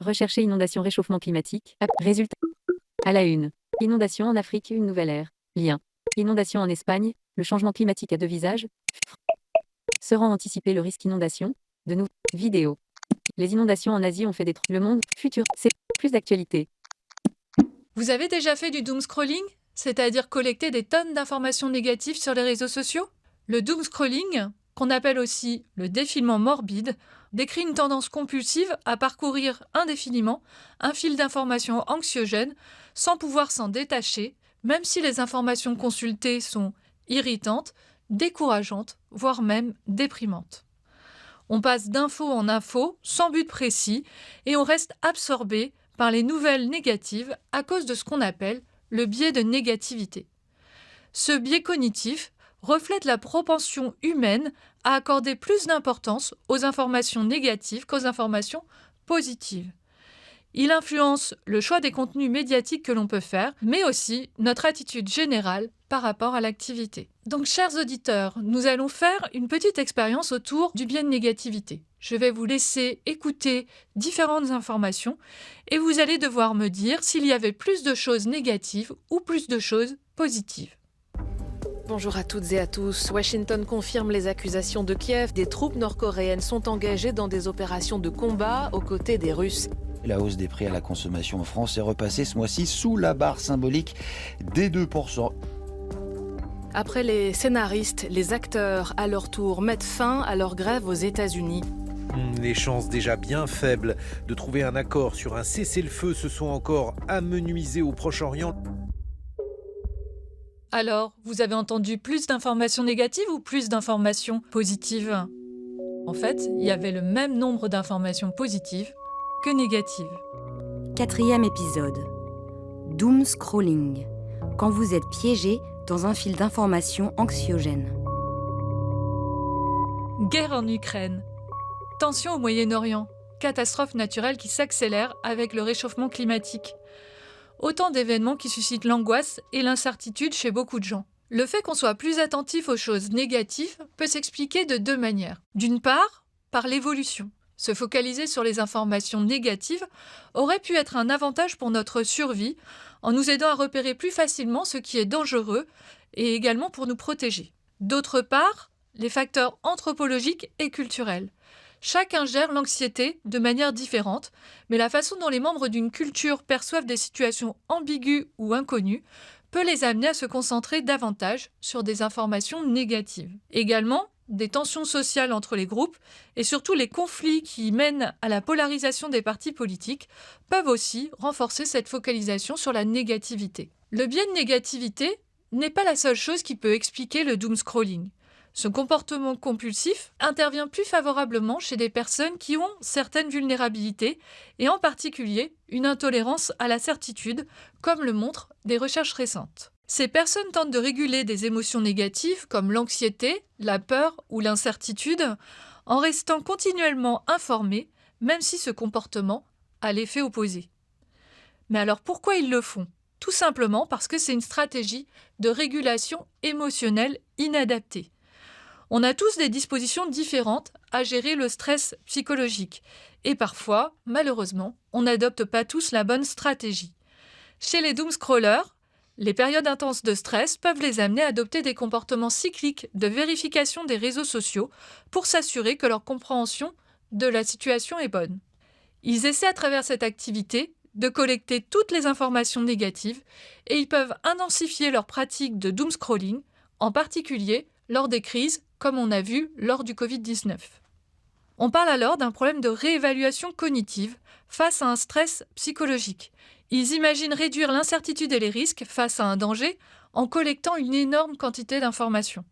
Rechercher inondation réchauffement climatique. Résultat. À la une. Inondation en Afrique, une nouvelle ère. Lien. Inondation en Espagne, le changement climatique a deux visages. Saurant anticiper le risque inondation. De nouveau. Vidéo. Les inondations en Asie ont fait des Le monde futur. C'est plus d'actualité. Vous avez déjà fait du doom scrolling, c'est-à-dire collecter des tonnes d'informations négatives sur les réseaux sociaux? Le doom scrolling, qu'on appelle aussi le défilement morbide, décrit une tendance compulsive à parcourir indéfiniment un fil d'informations anxiogènes sans pouvoir s'en détacher, même si les informations consultées sont irritantes, décourageantes, voire même déprimantes. On passe d'info en info, sans but précis, et on reste absorbé par les nouvelles négatives à cause de ce qu'on appelle le biais de négativité. Ce biais cognitif reflète la propension humaine à accorder plus d'importance aux informations négatives qu'aux informations positives. Il influence le choix des contenus médiatiques que l'on peut faire, mais aussi notre attitude générale par rapport à l'activité. Donc, chers auditeurs, nous allons faire une petite expérience autour du biais de négativité. Je vais vous laisser écouter différentes informations et vous allez devoir me dire s'il y avait plus de choses négatives ou plus de choses positives. Bonjour à toutes et à tous. Washington confirme les accusations de Kiev. Des troupes nord-coréennes sont engagées dans des opérations de combat aux côtés des Russes. La hausse des prix à la consommation en France est repassée ce mois-ci sous la barre symbolique des 2%. Après les scénaristes, les acteurs, à leur tour, mettent fin à leur grève aux États-Unis. Les chances déjà bien faibles de trouver un accord sur un cessez-le-feu se sont encore amenuisées au Proche-Orient. Alors, vous avez entendu plus d'informations négatives ou plus d'informations positives? En fait, il y avait le même nombre d'informations positives que négatives. 4e épisode. Doom scrolling. Quand vous êtes piégé dans un fil d'informations anxiogènes. Guerre en Ukraine. Tensions au Moyen-Orient. Catastrophe naturelle qui s'accélère avec le réchauffement climatique. Autant d'événements qui suscitent l'angoisse et l'incertitude chez beaucoup de gens. Le fait qu'on soit plus attentif aux choses négatives peut s'expliquer de deux manières. D'une part, par l'évolution. Se focaliser sur les informations négatives aurait pu être un avantage pour notre survie, en nous aidant à repérer plus facilement ce qui est dangereux et également pour nous protéger. D'autre part, les facteurs anthropologiques et culturels. Chacun gère l'anxiété de manière différente, mais la façon dont les membres d'une culture perçoivent des situations ambiguës ou inconnues peut les amener à se concentrer davantage sur des informations négatives. Également, des tensions sociales entre les groupes et surtout les conflits qui mènent à la polarisation des partis politiques peuvent aussi renforcer cette focalisation sur la négativité. Le biais de négativité n'est pas la seule chose qui peut expliquer le doom scrolling. Ce comportement compulsif intervient plus favorablement chez des personnes qui ont certaines vulnérabilités et en particulier une intolérance à la certitude, comme le montrent des recherches récentes. Ces personnes tentent de réguler des émotions négatives comme l'anxiété, la peur ou l'incertitude en restant continuellement informées, même si ce comportement a l'effet opposé. Mais alors pourquoi ils le font? Tout simplement parce que c'est une stratégie de régulation émotionnelle inadaptée. On a tous des dispositions différentes à gérer le stress psychologique. Et parfois, malheureusement, on n'adopte pas tous la bonne stratégie. Chez les doomscrollers, les périodes intenses de stress peuvent les amener à adopter des comportements cycliques de vérification des réseaux sociaux pour s'assurer que leur compréhension de la situation est bonne. Ils essaient à travers cette activité de collecter toutes les informations négatives et ils peuvent intensifier leur pratique de doomscrolling, en particulier lors des crises comme on a vu lors du Covid-19. On parle alors d'un problème de réévaluation cognitive face à un stress psychologique. Ils imaginent réduire l'incertitude et les risques face à un danger en collectant une énorme quantité d'informations.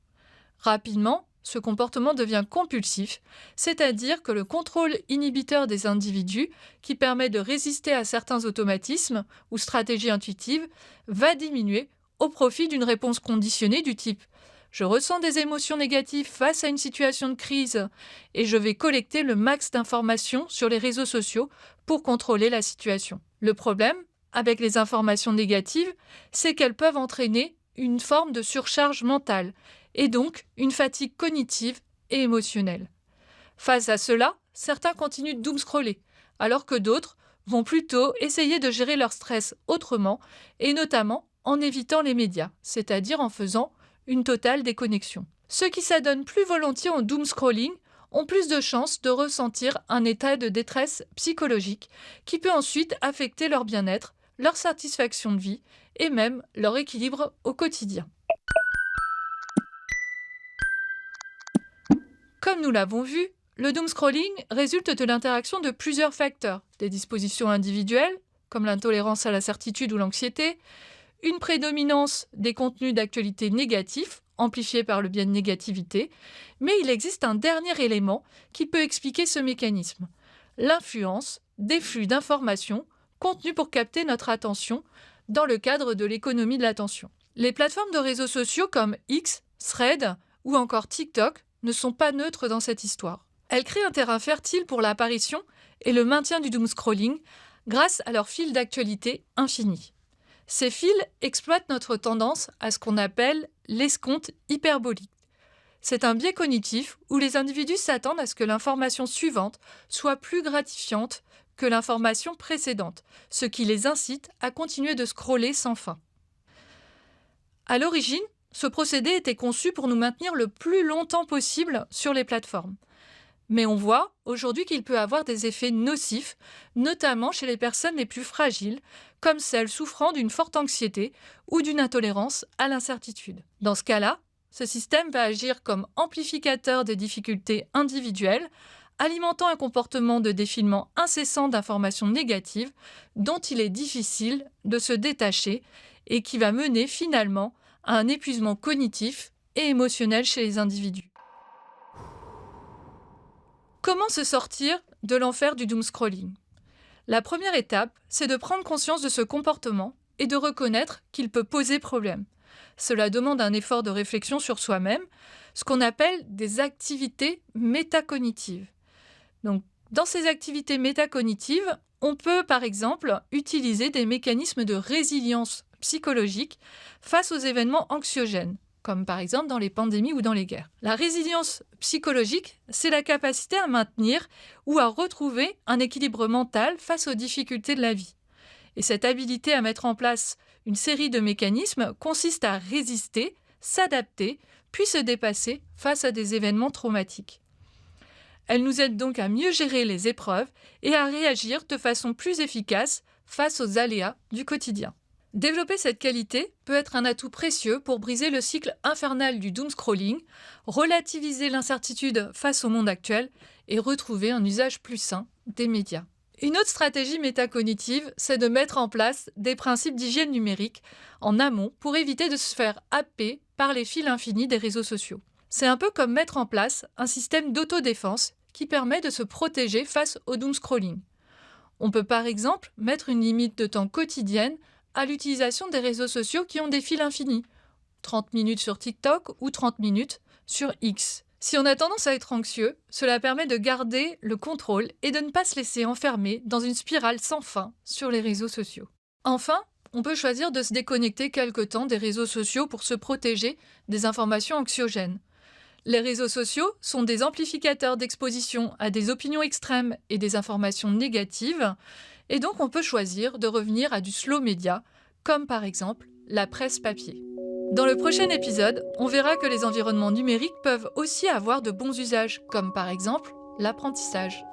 Rapidement, ce comportement devient compulsif, c'est-à-dire que le contrôle inhibiteur des individus, qui permet de résister à certains automatismes ou stratégies intuitives, va diminuer au profit d'une réponse conditionnée du type « Je ressens des émotions négatives face à une situation de crise et je vais collecter le max d'informations sur les réseaux sociaux pour contrôler la situation. » Le problème avec les informations négatives, c'est qu'elles peuvent entraîner une forme de surcharge mentale et donc une fatigue cognitive et émotionnelle. Face à cela, certains continuent de doomscroller, alors que d'autres vont plutôt essayer de gérer leur stress autrement, et notamment en évitant les médias, c'est-à-dire en faisant une totale déconnexion. Ceux qui s'adonnent plus volontiers au doom scrolling ont plus de chances de ressentir un état de détresse psychologique qui peut ensuite affecter leur bien-être, leur satisfaction de vie et même leur équilibre au quotidien. Comme nous l'avons vu, le doom scrolling résulte de l'interaction de plusieurs facteurs, des dispositions individuelles, comme l'intolérance à la certitude ou l'anxiété, une prédominance des contenus d'actualité négatifs, amplifiés par le biais de négativité, mais il existe un dernier élément qui peut expliquer ce mécanisme, l'influence des flux d'informations contenus pour capter notre attention dans le cadre de l'économie de l'attention. Les plateformes de réseaux sociaux comme X, Threads ou encore TikTok ne sont pas neutres dans cette histoire. Elles créent un terrain fertile pour l'apparition et le maintien du doom scrolling grâce à leurs fils d'actualité infinis. Ces fils exploitent notre tendance à ce qu'on appelle l'escompte hyperbolique. C'est un biais cognitif où les individus s'attendent à ce que l'information suivante soit plus gratifiante que l'information précédente, ce qui les incite à continuer de scroller sans fin. À l'origine, ce procédé était conçu pour nous maintenir le plus longtemps possible sur les plateformes. Mais on voit aujourd'hui qu'il peut avoir des effets nocifs, notamment chez les personnes les plus fragiles, comme celles souffrant d'une forte anxiété ou d'une intolérance à l'incertitude. Dans ce cas-là, ce système va agir comme amplificateur des difficultés individuelles, alimentant un comportement de défilement incessant d'informations négatives dont il est difficile de se détacher et qui va mener finalement à un épuisement cognitif et émotionnel chez les individus. Comment se sortir de l'enfer du doom scrolling ? La première étape, c'est de prendre conscience de ce comportement et de reconnaître qu'il peut poser problème. Cela demande un effort de réflexion sur soi-même, ce qu'on appelle des activités métacognitives. Donc, dans ces activités métacognitives, on peut par exemple utiliser des mécanismes de résilience psychologique face aux événements anxiogènes, comme par exemple dans les pandémies ou dans les guerres. La résilience psychologique, c'est la capacité à maintenir ou à retrouver un équilibre mental face aux difficultés de la vie. Et cette habilité à mettre en place une série de mécanismes consiste à résister, s'adapter, puis se dépasser face à des événements traumatiques. Elle nous aide donc à mieux gérer les épreuves et à réagir de façon plus efficace face aux aléas du quotidien. Développer cette qualité peut être un atout précieux pour briser le cycle infernal du doom scrolling, relativiser l'incertitude face au monde actuel et retrouver un usage plus sain des médias. Une autre stratégie métacognitive, c'est de mettre en place des principes d'hygiène numérique en amont pour éviter de se faire happer par les fils infinis des réseaux sociaux. C'est un peu comme mettre en place un système d'autodéfense qui permet de se protéger face au doom scrolling. On peut par exemple mettre une limite de temps quotidienne à l'utilisation des réseaux sociaux qui ont des fils infinis, 30 minutes sur TikTok ou 30 minutes sur X. Si on a tendance à être anxieux, cela permet de garder le contrôle et de ne pas se laisser enfermer dans une spirale sans fin sur les réseaux sociaux. Enfin, on peut choisir de se déconnecter quelque temps des réseaux sociaux pour se protéger des informations anxiogènes. Les réseaux sociaux sont des amplificateurs d'exposition à des opinions extrêmes et des informations négatives, et donc on peut choisir de revenir à du slow média, comme par exemple la presse papier. Dans le prochain épisode, on verra que les environnements numériques peuvent aussi avoir de bons usages, comme par exemple l'apprentissage.